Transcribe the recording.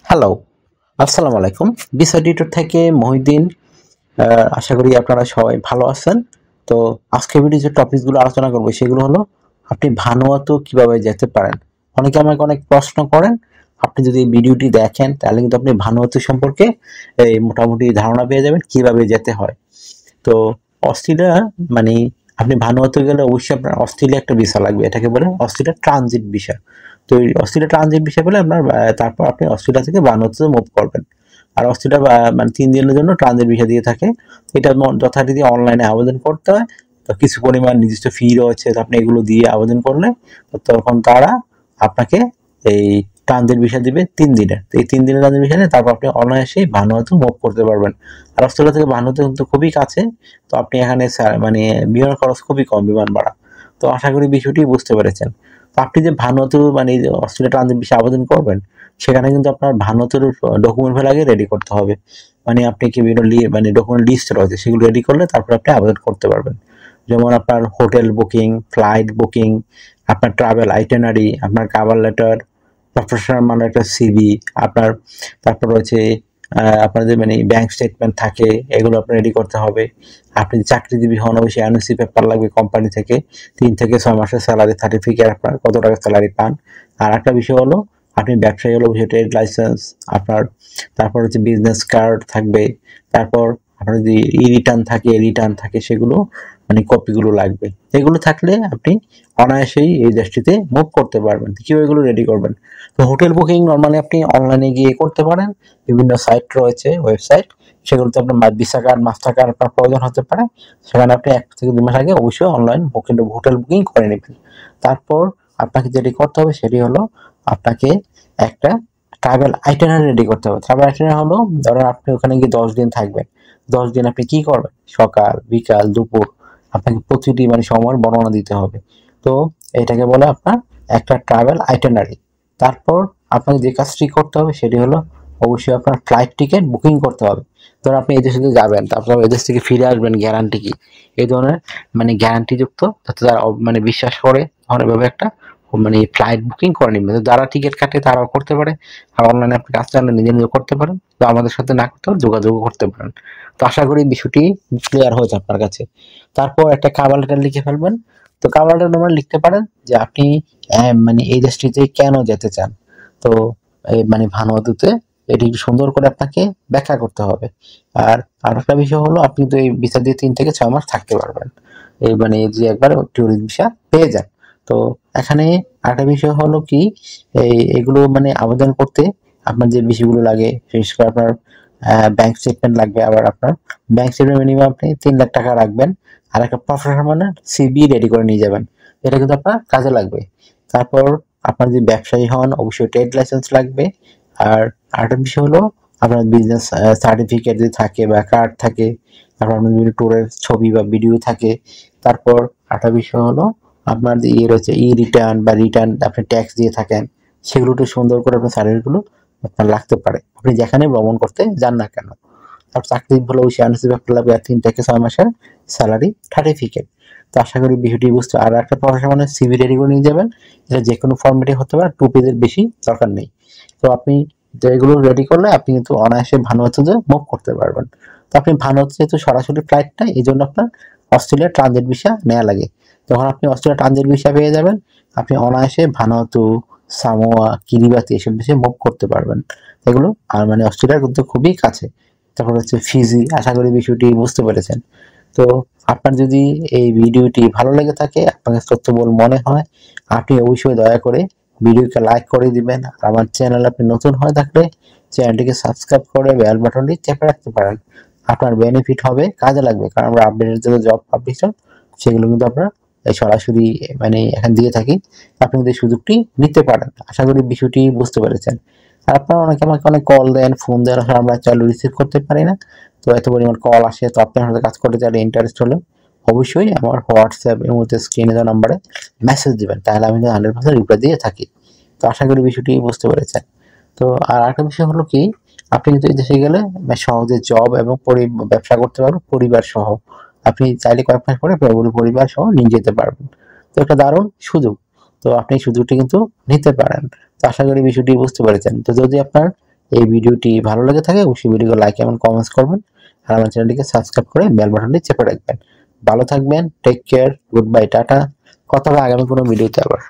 Hello, আসসালামু আলাইকুম। Visa editor থেকে মহিউদ্দিন। আশা করি আপনারা সবাই ভালো আছেন। তো আজকের ভিডিও যে টপিকসগুলো আলোচনা করব সেগুলো হলো আপনি ভানুয়াতু কিভাবে যেতে পারেন। অনেকে আমাকে অনেক প্রশ্ন করেন। আপনি যদি এই ভিডিওটি দেখেন তাহলে কিন্তু আপনি ভানুয়াতু সম্পর্কে মোটামুটি ধারণা পেয়ে যাবেন কিভাবে যেতে হয়। তো অস্ট্রেলিয়া মানে আপনি ভানুয়াতু গেলে অবশ্যই আপনার অস্ট্রেলিয়া একটা ভিসা লাগবে, এটাকে বলে অস্ট্রেলিয়া ট্রানজিট ভিসা। তো এই অস্ট্রেলিয়া ট্রানজিট ভিসা পেলে আপনার তারপর আপনি অস্ট্রেলিয়া থেকে ভানুয়াতুতে মুভ করবেন। আর অস্ট্রেলিয়া মানে 3 দিনের জন্য ট্রানজিট ভিসা দিয়ে থাকে। এটা যথারীতি অনলাইনে আবেদন করতে হয়। তো কিছু পরিমাণ নির্দিষ্ট ফি রয়েছে, তো আপনি এগুলো দিয়ে আবেদন করলে তখন তারা আপনাকে এই ট্রানজিট ভিসা দিবে 3 দিনের। তো এই 3 দিনের ট্রানজিট ভিসা নিয়ে তারপর আপনি অনায়াসেই ভানুয়াতু মুভ করতে পারবেন। আর অস্ট্রেলিয়া থেকে ভানুয়াতু কিন্তু খুবই কাছে। তো আপনি এখানে মানে বিমান খরচ খুবই কম, বিমান ভাড়া। তো আশা করি বিষয়টি বুঝতে পেরেছেন। তো আপনি যে ভানুয়াতু মানে অস্ট্রেলিয়া ট্রানজিট ভিসা আবেদন করবেন, সেখানে কিন্তু আপনার ভানুয়াতুর ডকুমেন্টগুলো আগে রেডি করতে হবে। মানে আপনি কি বিভিন্ন মানে ডকুমেন্ট লিস্ট রয়েছে, সেগুলো রেডি করলে তারপর আপনি আবেদন করতে পারবেন। যেমন আপনার হোটেল বুকিং, ফ্লাইট বুকিং, আপনার ট্রাভেল আইটেনারি, আপনার কভার লেটার, প্রফেশনাল মানে একটা সিভি, আপনার তারপর রয়েছে আপনার যে মানে ব্যাংক স্টেটমেন্ট থাকে, এগুলো আপনার রেডি করতে হবে। আপনি চাকরিজীবী হন অবশ্যই এনওসি পেপার লাগবে কোম্পানি থেকে, 3 থেকে 6 মাসের স্যালারি সার্টিফিকেট, আপনার কত টাকা স্যালারি পান। আর একটা বিষয় হলো আপনি ব্যবসায়ী হলে অবশ্যই ট্রেড লাইসেন্স আপনার, তারপর হচ্ছে বিজনেস কার্ড থাকবে, তারপর আপনার যদি রিটার্ন থাকে সেগুলো মানে কপিগুলো লাগবে। এগুলো থাকলে আপনি অনায়াসেই এই দেশটিতে মুভ করতে পারবেন। কিভাবে এগুলো রেডি করবেন? তো হোটেল বুকিং নর্মালি আপনি অনলাইনে গিয়ে করতে পারেন। বিভিন্ন সাইট রয়েছে, ওয়েবসাইট, সেগুলোতে আপনার ভিসা কার্ড, মাস্টার কার্ড আপনার প্রয়োজন হতে পারে। সেখানে আপনি 1 থেকে 2 মাস আগে অবশ্যই অনলাইন হোটেল বুকিং করে নেবেন। তারপর আপনাকে যেটি করতে হবে সেটি হলো আপনাকে একটা ট্রাভেল আইটিনারি রেডি করতে হবে। ট্রাভেল আইটিনারি হলো ধরেন আপনি ওখানে গিয়ে 10 দিন থাকবেন। 10 দিন আপনি কি করবেন? সকাল, বিকাল, দুপুর আপনাকে প্রতিটি মানে সময়ের বর্ণনা দিতে হবে। তো এটাকে বলে আপনার একটা ট্রাভেল আইটিনারি। তারপর আপনাকে যে কাজটি করতে হবে সেটি হলো অবশ্যই আপনার ফ্লাইট টিকেট বুকিং করতে হবে। ধরুন আপনি এই দেশে যাবেন, তারপর এই দেশ থেকে ফিরে আসবেন, গ্যারান্টি কি? এই ধরনের মানে গ্যারান্টিযুক্ত, যাতে তারা মানে বিশ্বাস করে তখন এভাবে একটা মানে ফ্লাইট বুকিং করে নেবেন। যারা টিকিট কাটে তারাও করতে পারে, আর অনলাইনে আপনি কাজ চাইলে নিজে করতে পারেন। তো আমাদের সাথে না করতে পারেন, যোগাযোগ করতে পারেন। তো আশা করি বিষয়টি ক্লিয়ার হয়েছে আপনার কাছে। তারপর একটা কভার লেটার লিখে ফেলবেন। তো কভার লেটার তোমরা লিখতে পারেন যে আপনি মানে এই দেশটিতে কেন যেতে চান। তো মানে ভানুয়াতুতে এটি সুন্দর করে আপনাকে ব্যাখ্যা করতে হবে। আর আরেকটা বিষয় হলো আপনি তো এই ভিসা দিয়ে 3 থেকে 6 মাস থাকতে পারবেন। এই মানে যে একবার ট্যুরিস্ট ভিসা পেয়ে যান। তো এখানে আরেকটা বিষয় হলো কি, এগুলো মানে আবেদন করতে আপনার যে বিষয়গুলো লাগে, বিশেষ করে আপনার ব্যাংক স্টেটমেন্ট লাগবে। আবার আপনার ব্যাংক স্টেটমেন্ট মিনিমাম আপনি 3 লাখ টাকা রাখবেন। আর একটা প্রফেশনাল মানে সিভি রেডি করে নিয়ে যাবেন। এটা কিন্তু আপনার কাজে লাগবে। তারপর আপনার যদি ব্যবসায়ী হন অবশ্যই ট্রেড লাইসেন্স লাগবে। আর আরেকটা বিষয় হলো আপনার বিজনেস সার্টিফিকেট যদি থাকে বা কার্ড থাকে, তারপর আপনার বিভিন্ন ট্যুরের ছবি বা ভিডিও থাকে। তারপর আরেকটা বিষয় হলো আপনার যে রয়েছে রিটার্ন বা রিটার্ন আপনি ট্যাক্স দিয়ে থাকেন, সেগুলো একটু সুন্দর করে আপনার সার্টিফিকেটগুলো আপনার লাগতে পারে আপনি যেখানে ভ্রমণ করতে যান না কেন। আর চাকরি হলে ওই এনওসি পেপার লাগবে, আর 3 থেকে 6 মাসের স্যালারি সার্টিফিকেট। তো আশা করি বিষয়টি বুঝতে। আর একটা প্রফেশনাল মানে সিভি রেডি করে নিয়ে যাবেন। এটা যে কোনো ফর্মেটে হতে পারে, 2 পেজের বেশি দরকার নেই। তো আপনি এগুলো রেডি করলে আপনি কিন্তু অনায়াসে ভানুয়াতুতে মুভ করতে পারবেন। তো আপনি ভানুয়াতু যেহেতু সরাসরি ফ্লাইট নাই, এই জন্য আপনার অস্ট্রেলিয়ার ট্রানজিট ভিসা নেওয়া লাগে। যখন আপনি অস্ট্রেলিয়া ট্রানজিট ভিসা পেয়ে যাবেন, আপনি অনায়াসে ভানুয়াতু, সামোয়া, কিরিবাতি এসব দেশে মুভ করতে পারবেন। এগুলো আর মানে অস্ট্রেলিয়ার কিন্তু খুবই কাছে। তারপর হচ্ছে ফিজি। আশা করি বিষয়টি বুঝতে পেরেছেন। তো আপনার যদি এই ভিডিওটি ভালো লেগে থাকে, আপনাকে তথ্যবহুল মনে হয়, আপনি অবশ্যই দয়া করে ভিডিওকে লাইক করে দিবেন। আর আমার চ্যানেল আপনি নতুন হয়ে থাকলে চ্যানেলটিকে সাবস্ক্রাইব করে বেল বাটনটি চেপে রাখতে পারেন। আপনার বেনিফিট হবে, কাজে লাগবে। কারণ আমরা আপডেটের যে জব পাবলিশ সেগুলো কিন্তু আপনার সরাসরি মানে এখান দিয়ে থাকি। আপনি কিন্তু এই সুযোগটি নিতে পারেন। আশা করি বিষয়টি বুঝতে পেরেছেন। আর আপনারা অনেকে আমাকে অনেক কল দেন, ফোন দেন, আসলে আমরা চাইলে রিসিভ করতে পারি না। তো এত পরিমাণ কল আসে, তো আপনার সাথে কাজ করতে চাইলে ইন্টারেস্ট হলে অবশ্যই আমার হোয়াটসঅ্যাপ এর মধ্যে স্ক্রিনে দেওয়া নাম্বারে মেসেজ দিবেন, তাহলে আমি 100% রিপ্লাই দিয়ে থাকি। তো আশা করি বিষয়টি বুঝতে পেরেছেন। তো আর একটা বিষয় হলো কি, আপনি কিন্তু এই দেশে গেলে সহজে জব এবং ব্যবসা করতে পারবেন পরিবার সহ। আপনি চাইলে কয়েক মাস পরে পুরোপুরি পরিবার সহ নিয়ে যেতে পারবেন। তো একটা দারুণ সুযোগ। তো আপনি সুযোগটি কিন্তু নিতে পারেন। তো আশা করি বিষয়টি বুঝতে পেরেছেন। তো যদি আপনার এই ভিডিওটি ভালো লেগে থাকে অবশ্যই ভিডিওকে লাইক এবং কমেন্টস করবেন আর আমার চ্যানেলটিকে সাবস্ক্রাইব করে বেল বাটনটি চেপে রাখবেন। ভালো থাকবেন, take care, good bye, tata. কথা হবে আগামী কোনো ভিডিওতে আবার।